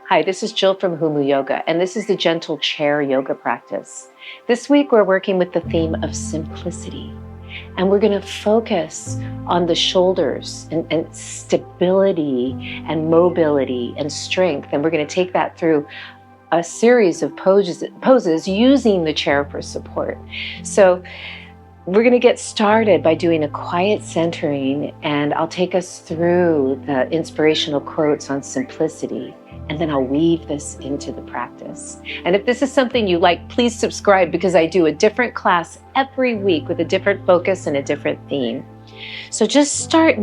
Hi, this is Jill from Humu Yoga, and this is the gentle chair yoga practice. This week, we're working with the theme of simplicity, and we're going to focus on the shoulders and stability and mobility and strength, and we're going to take that through a series of poses using the chair for support. So we're going to get started by doing a quiet centering, and I'll take us through the inspirational quotes on simplicity, and then I'll weave this into the practice. And if this is something you like, please subscribe, because I do a different class every week with a different focus and a different theme. So just start by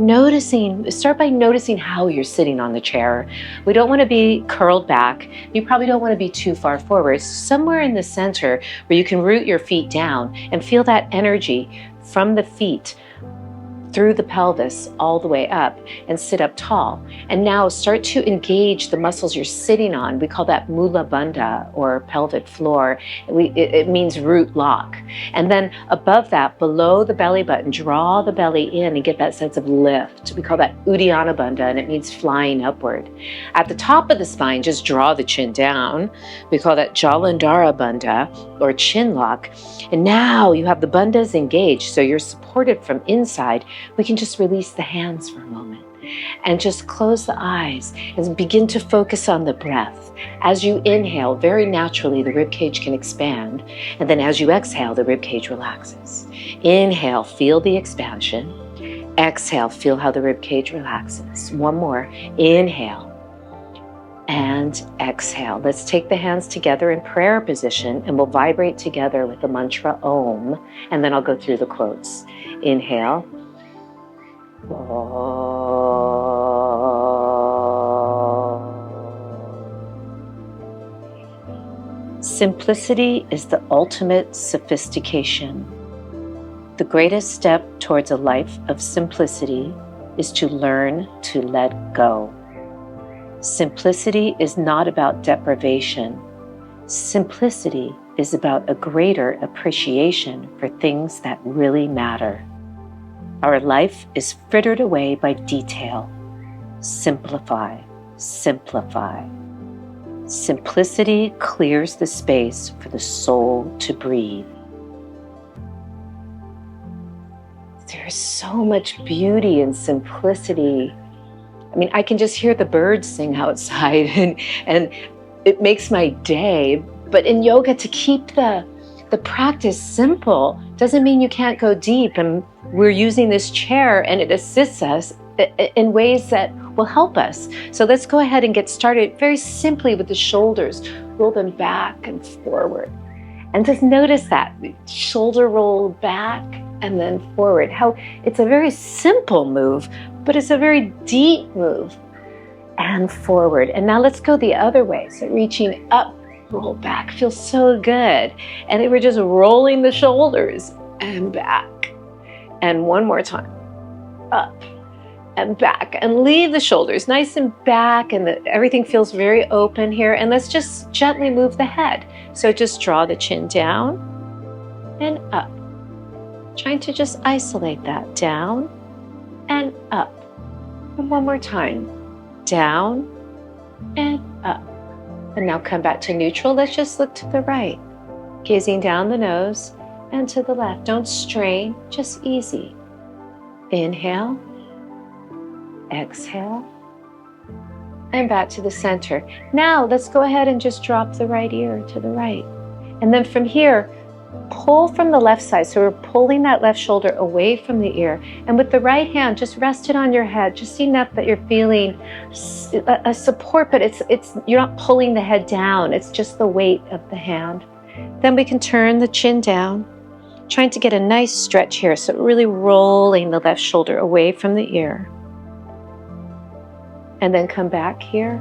noticing how you're sitting on the chair. We don't want to be curled back. You probably don't want to be too far forward. Somewhere in the center where you can root your feet down and feel that energy from the feet through the pelvis all the way up, and sit up tall. And now start to engage the muscles you're sitting on. We call that mula bandha, or pelvic floor. It means root lock. And then above that, below the belly button, draw the belly in and get that sense of lift. We call that uddiyana bandha, and it means flying upward. At the top of the spine, just draw the chin down. We call that jalandhara bandha, or chin lock. And now you have the bandhas engaged, so you're supported from inside. We can just release the hands for a moment and just close the eyes and begin to focus on the breath. As you inhale, very naturally, the rib cage can expand. And then as you exhale, the rib cage relaxes. Inhale, feel the expansion. Exhale, feel how the rib cage relaxes. One more. Inhale and exhale. Let's take the hands together in prayer position, and we'll vibrate together with the mantra Om, and then I'll go through the quotes. Inhale. Simplicity is the ultimate sophistication. The greatest step towards a life of simplicity is to learn to let go. Simplicity is not about deprivation. Simplicity is about a greater appreciation for things that really matter. Our life is frittered away by detail. Simplify, simplify. Simplicity clears the space for the soul to breathe. There's so much beauty in simplicity. I mean, I can just hear the birds sing outside, and it makes my day. But in yoga, to keep the practice simple doesn't mean you can't go deep. And we're using this chair, and it assists us in ways that will help us. So let's go ahead and get started very simply with the shoulders. Roll them back and forward. And just notice that shoulder roll back and then forward. How it's a very simple move, but it's a very deep move. And forward. And now let's go the other way. So reaching up, roll back, feels so good. And then we're just rolling the shoulders and back. And one more time, up and back, and leave the shoulders nice and back, and everything feels very open here. And let's just gently move the head. So just draw the chin down and up. Trying to just isolate that, down and up. And one more time, down and up. And now come back to neutral. Let's just look to the right, gazing down the nose and to the left. Don't strain, just easy. Inhale, exhale, and back to the center. Now let's go ahead and just drop the right ear to the right. And then from here, pull from the left side. So we're pulling that left shoulder away from the ear. And with the right hand, just rest it on your head, just enough that you're feeling a support, but you're not pulling the head down. It's just the weight of the hand. Then we can turn the chin down, trying to get a nice stretch here. So really rolling the left shoulder away from the ear. And then come back here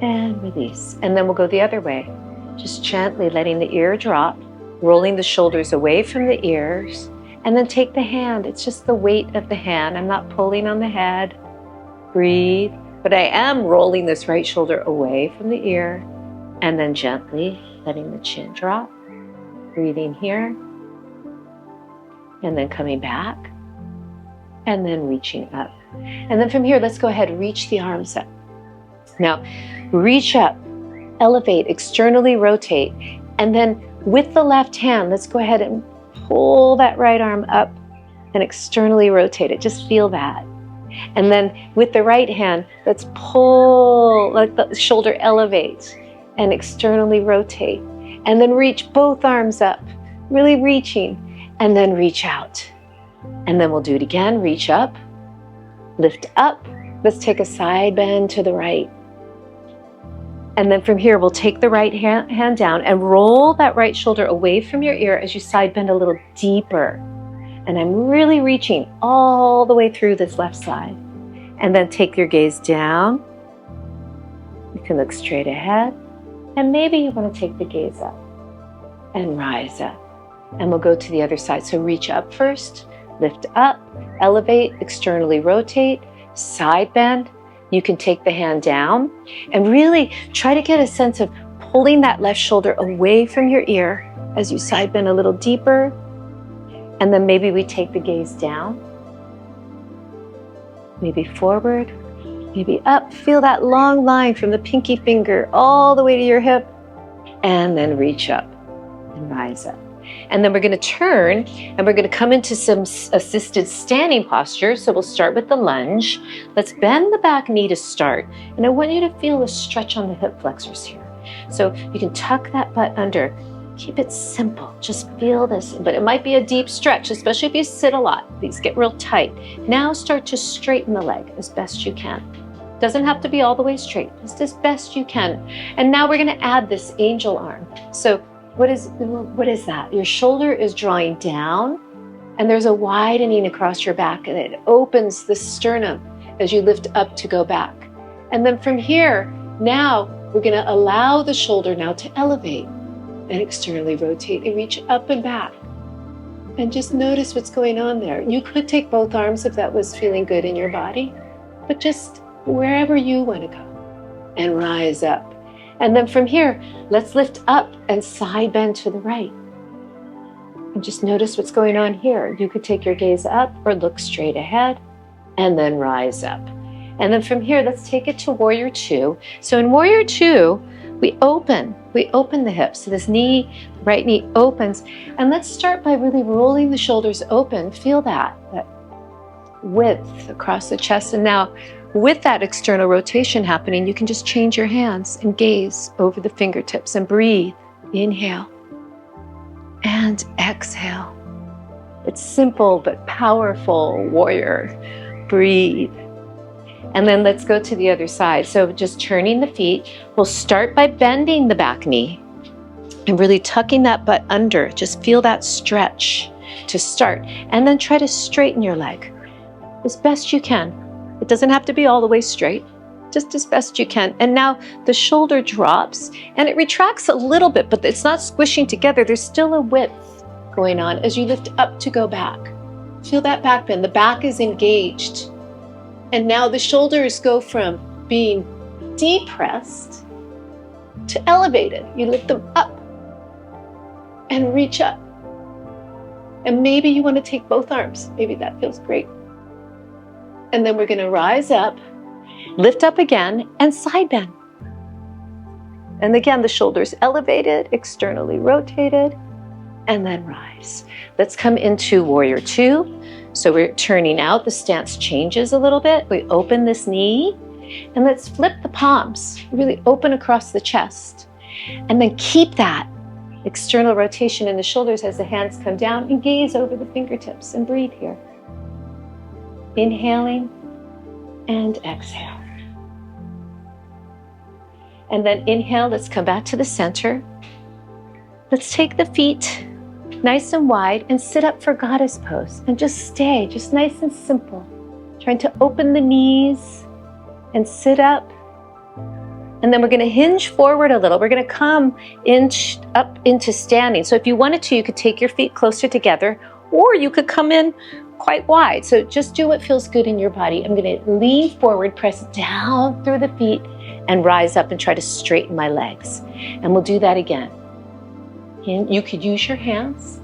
and release. And then we'll go the other way. Just gently letting the ear drop, rolling the shoulders away from the ears, and then take the hand. It's just the weight of the hand. I'm not pulling on the head. Breathe. But I am rolling this right shoulder away from the ear, and then gently letting the chin drop. Breathing here, and then coming back, and then reaching up. And then from here, let's go ahead, reach the arms up. Now, reach up, elevate, externally rotate, and then with the left hand, let's go ahead and pull that right arm up and externally rotate it. Just feel that. And then with the right hand, let's pull, let the shoulder elevate and externally rotate. And then reach both arms up, really reaching, and then reach out. And then we'll do it again. Reach up, lift up. Let's take a side bend to the right. And then from here, we'll take the right hand down and roll that right shoulder away from your ear as you side bend a little deeper. And I'm really reaching all the way through this left side. And then take your gaze down. You can look straight ahead. And maybe you want to take the gaze up and rise up. And we'll go to the other side. So reach up first, lift up, elevate, externally rotate, side bend. You can take the hand down and really try to get a sense of pulling that left shoulder away from your ear as you side bend a little deeper. And then maybe we take the gaze down, maybe forward, maybe up. Feel that long line from the pinky finger all the way to your hip, and then reach up and rise up. And then we're going to turn and we're going to come into some assisted standing posture. So we'll start with the lunge. Let's bend the back knee to start. And I want you to feel a stretch on the hip flexors here. So you can tuck that butt under. Keep it simple. Just feel this. But it might be a deep stretch, especially if you sit a lot. These get real tight. Now start to straighten the leg as best you can. Doesn't have to be all the way straight, just as best you can. And now we're going to add this angel arm. So what is that? Your shoulder is drawing down and there's a widening across your back and it opens the sternum as you lift up to go back. And then from here, now we're going to allow the shoulder now to elevate and externally rotate and reach up and back. And just notice what's going on there. You could take both arms if that was feeling good in your body, but just wherever you want to go and rise up. And then from here, let's lift up and side bend to the right. And just notice what's going on here. You could take your gaze up or look straight ahead and then rise up. And then from here, let's take it to Warrior Two. So in Warrior Two, we open the hips. So this knee, right knee opens. And let's start by really rolling the shoulders open. Feel that width across the chest. And now with that external rotation happening, you can just change your hands and gaze over the fingertips and breathe. Inhale and exhale. It's simple but powerful, warrior. Breathe. And then let's go to the other side. So just turning the feet, we'll start by bending the back knee and really tucking that butt under. Just feel that stretch to start. And then try to straighten your leg as best you can. It doesn't have to be all the way straight, just as best you can. And now the shoulder drops and it retracts a little bit, but it's not squishing together. There's still a width going on as you lift up to go back. Feel that back bend. The back is engaged. And now the shoulders go from being depressed to elevated. You lift them up and reach up. And maybe you want to take both arms. Maybe that feels great. And then we're going to rise up, lift up again, and side bend. And again, the shoulders elevated, externally rotated, and then rise. Let's come into Warrior Two. So we're turning out, the stance changes a little bit. We open this knee, and let's flip the palms, really open across the chest. And then keep that external rotation in the shoulders as the hands come down and gaze over the fingertips and breathe here. Inhaling and exhale. And then inhale, let's come back to the center. Let's take the feet nice and wide and sit up for goddess pose and just stay, just nice and simple. Trying to open the knees and sit up. And then we're going to hinge forward a little. We're going to come up into standing. So if you wanted to, you could take your feet closer together, or you could come in quite wide. So just do what feels good in your body. I'm going to lean forward, press down through the feet, and rise up and try to straighten my legs. And we'll do that again. You could use your hands,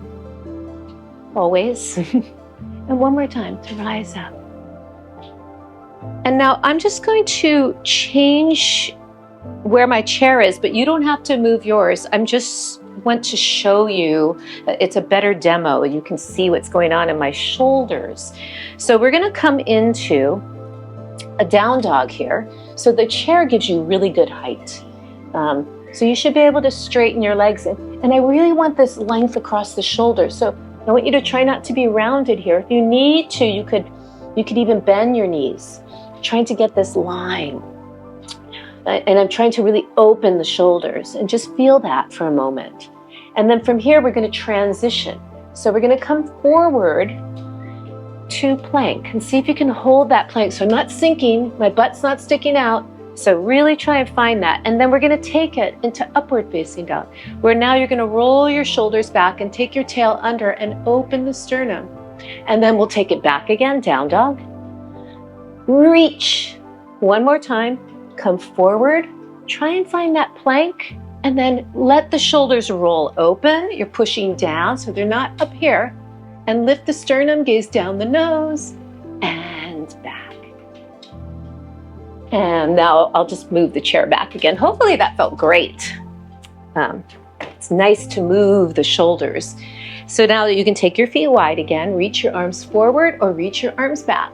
always. And one more time to rise up. And now I'm just going to change where my chair is, but you don't have to move yours. I'm just want to show you, it's a better demo. You can see what's going on in my shoulders. So we're gonna come into a down dog here. So the chair gives you really good height. So you should be able to straighten your legs in. And I really want this length across the shoulders. So I want you to try not to be rounded here. If you need to, you could even bend your knees, trying to get this line. And I'm trying to really open the shoulders and just feel that for a moment. And then from here, we're going to transition. So we're going to come forward to plank and see if you can hold that plank. So I'm not sinking, my butt's not sticking out. So really try and find that. And then we're going to take it into upward facing dog, where now you're going to roll your shoulders back and take your tail under and open the sternum. And then we'll take it back again, down dog. Reach. One more time. Come forward, try and find that plank, and then let the shoulders roll open. You're pushing down so they're not up here. And lift the sternum, gaze down the nose, and back. And now I'll just move the chair back again. Hopefully that felt great. It's nice to move the shoulders. So now you can take your feet wide again, reach your arms forward or reach your arms back.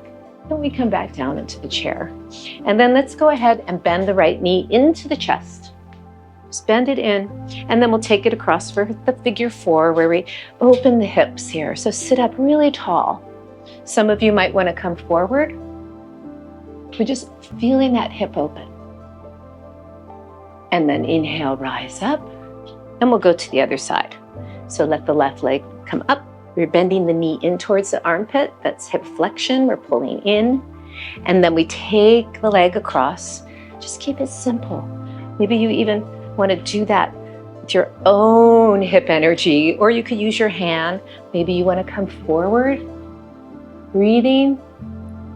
And we come back down into the chair. And then let's go ahead and bend the right knee into the chest. Just bend it in, and then we'll take it across for the figure 4 where we open the hips here. So sit up really tall. Some of you might want to come forward. We're just feeling that hip open. And then inhale, rise up, and we'll go to the other side. So let the left leg come up. We're bending the knee in towards the armpit. That's hip flexion. We're pulling in. And then we take the leg across. Just keep it simple. Maybe you even want to do that with your own hip energy, or you could use your hand. Maybe you want to come forward, breathing,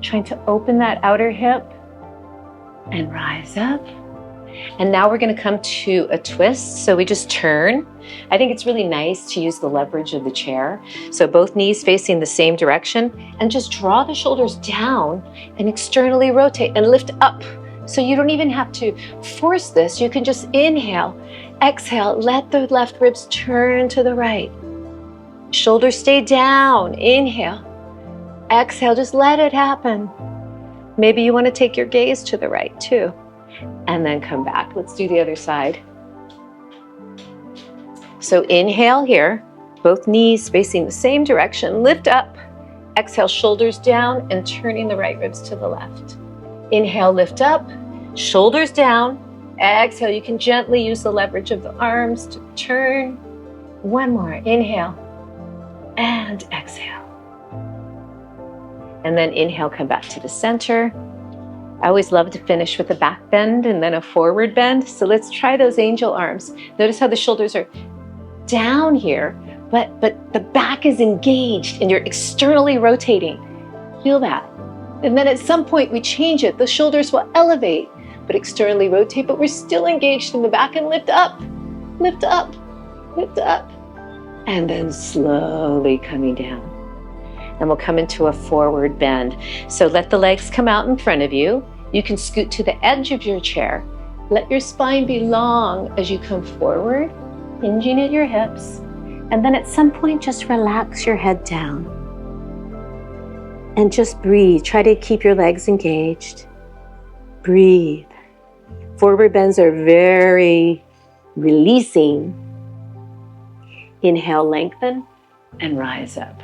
trying to open that outer hip and rise up. And now we're going to come to a twist. So we just turn. I think it's really nice to use the leverage of the chair. So both knees facing the same direction, and just draw the shoulders down and externally rotate and lift up. So you don't even have to force this. You can just inhale, exhale, let the left ribs turn to the right. Shoulders stay down. Inhale, exhale, just let it happen. Maybe you want to take your gaze to the right too. And then come back. Let's do the other side. So inhale here, both knees facing the same direction, lift up, exhale, shoulders down and turning the right ribs to the left. Inhale, lift up, shoulders down, exhale, you can gently use the leverage of the arms to turn. One more, inhale and exhale. And then inhale, come back to the center. I always love to finish with a back bend and then a forward bend. So let's try those angel arms. Notice how the shoulders are down here, but the back is engaged and you're externally rotating. Feel that. And then at some point we change it. The shoulders will elevate, but externally rotate, but we're still engaged in the back, and lift up, lift up, lift up. And then slowly coming down. And we'll come into a forward bend. So let the legs come out in front of you. You can scoot to the edge of your chair. Let your spine be long as you come forward, hinging at your hips. And then at some point, just relax your head down. And just breathe. Try to keep your legs engaged. Breathe. Forward bends are very releasing. Inhale, lengthen, and rise up.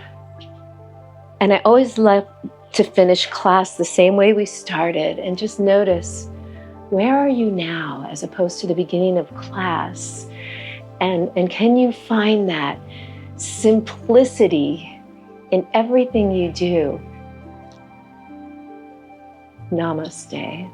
And I always love to finish class the same way we started, and just notice, where are you now as opposed to the beginning of class? And can you find that simplicity in everything you do? Namaste.